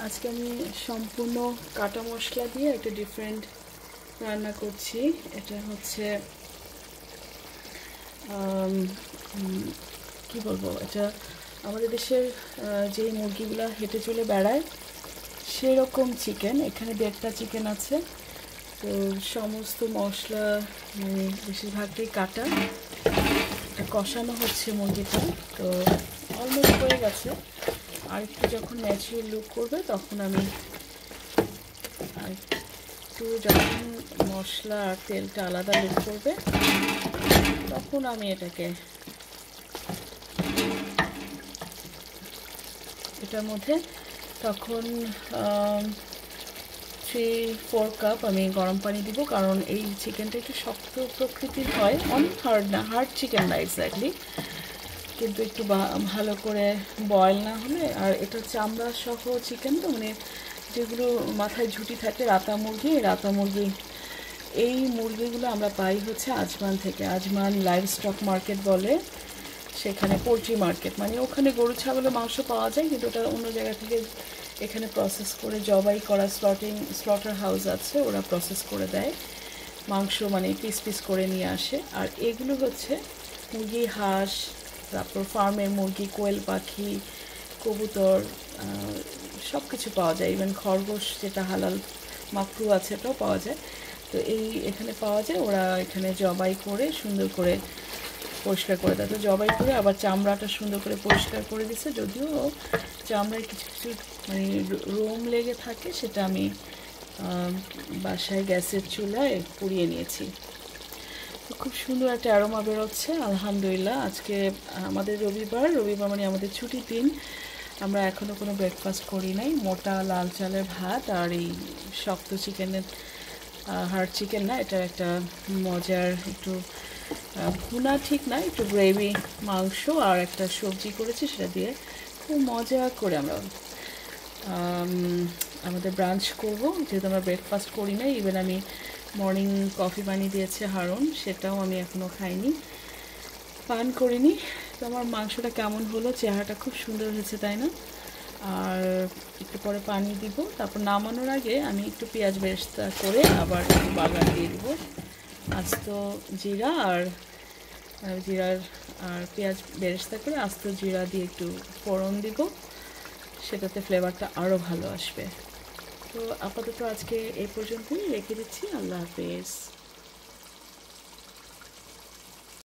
আজকে আমি সম্পূর্ণ কাটা মশলা দিয়ে একটা ডিফারেন্ট রান্না করছি। এটা হচ্ছে কি বলবো, এটা আমাদের দেশের যেই মুরগিগুলো হেঁটে চলে বেড়ায় সেরকম চিকেন। এখানে 1.5টা চিকেন আছে। তো সমস্ত মশলা মানে বেশিরভাগটাই কাটা, এটা কষানো হচ্ছে মুরগিটা। তো অলমোস্ট হয়ে গেছে। আর একটু যখন ন্যাচারাল লুক করবে তখন আমি একটু যখন মশলা আর তেলটা আলাদা লুক করবে তখন আমি এটার মধ্যে তখন 3-4 কাপ আমি গরম পানি দিব, কারণ এই চিকেনটা একটু শক্ত প্রকৃতির হয়, অনেক হার্ড না, হার্ড চিকেন না এক্স্যাক্টলি, কিন্তু একটু ভালো করে বয়েল না হলে। আর এটা চামড়া সহ চিকেন, তো মানে যেগুলো মাথায় ঝুঁটি থাকে, রাতা মুরগি, এই মুরগিগুলো আমরা পাই হচ্ছে আজমান থেকে। আজমান লাইভ স্টক মার্কেট বলে, সেখানে পোলট্রি মার্কেট, মানে ওখানে গরু ছাগলের মাংস পাওয়া যায়, কিন্তু ওটা অন্য জায়গা থেকে এখানে প্রসেস করে জবাই করা স্লটার হাউস আছে, ওরা প্রসেস করে দেয় মাংস, মানে পিস পিস করে নিয়ে আসে। আর এগুলো হচ্ছে মুরগি, হাঁস, তারপর ফার্মের মুরগি, কোয়েল পাখি, কবুতর, সব কিছু পাওয়া যায়। ইভেন খরগোশ, যেটা হালাল মাকরু আছে, এটাও পাওয়া যায়। তো এখানে পাওয়া যায়, ওরা এখানে জবাই করে সুন্দর করে পরিষ্কার করে দেয়। তো জবাই করে আবার চামড়াটা সুন্দর করে পরিষ্কার করে দিচ্ছে, যদিও চামড়ায় কিছু কিছু মানে রোম লেগে থাকে, সেটা আমি বাসায় গ্যাসের চুলায় পুড়িয়ে নিয়েছি। তো খুব সুন্দর একটা অ্যারোমা বেরোচ্ছে, আলহামদুলিল্লাহ। আজকে আমাদের রবিবার মানে আমাদের ছুটির দিন। আমরা এখনও কোনো ব্রেকফাস্ট করি নাই। মোটা লাল চালের ভাত আর এই শক্ত চিকেনের, হার্ড চিকেন না, এটা একটা মজার একটু ভুনা ঠিক না, একটু গ্রেভি মাংস আর একটা সবজি করেছি, সেটা দিয়ে খুব মজা করে আমরা আমাদের ব্রাঞ্চ করব, যেহেতু আমরা ব্রেকফাস্ট করি না। ইভেন আমি মর্নিং কফি বানিয়ে দিয়েছে হারুন, সেটাও আমি এখনও খাইনি, পান করিনি। তো আমার মাংসটা কেমন হলো, চেহারাটা খুব সুন্দর হয়েছে, তাই না? আর একটু পরে পানি দিব। তারপর নামানোর আগে আমি একটু পেঁয়াজ বেরেস্তা করে আবার একটু বাগার দিয়ে দিব। আস্ত জিরা আর পেঁয়াজ বেরেস্তা করে আস্ত জিরা দিয়ে একটু ফোড়ন দিব, সেটাতে ফ্লেভারটা আরও ভালো আসবে। তো আপাতত আজকে এই পর্যন্তই রেখে দিচ্ছি। আল্লাহ হাফেজ।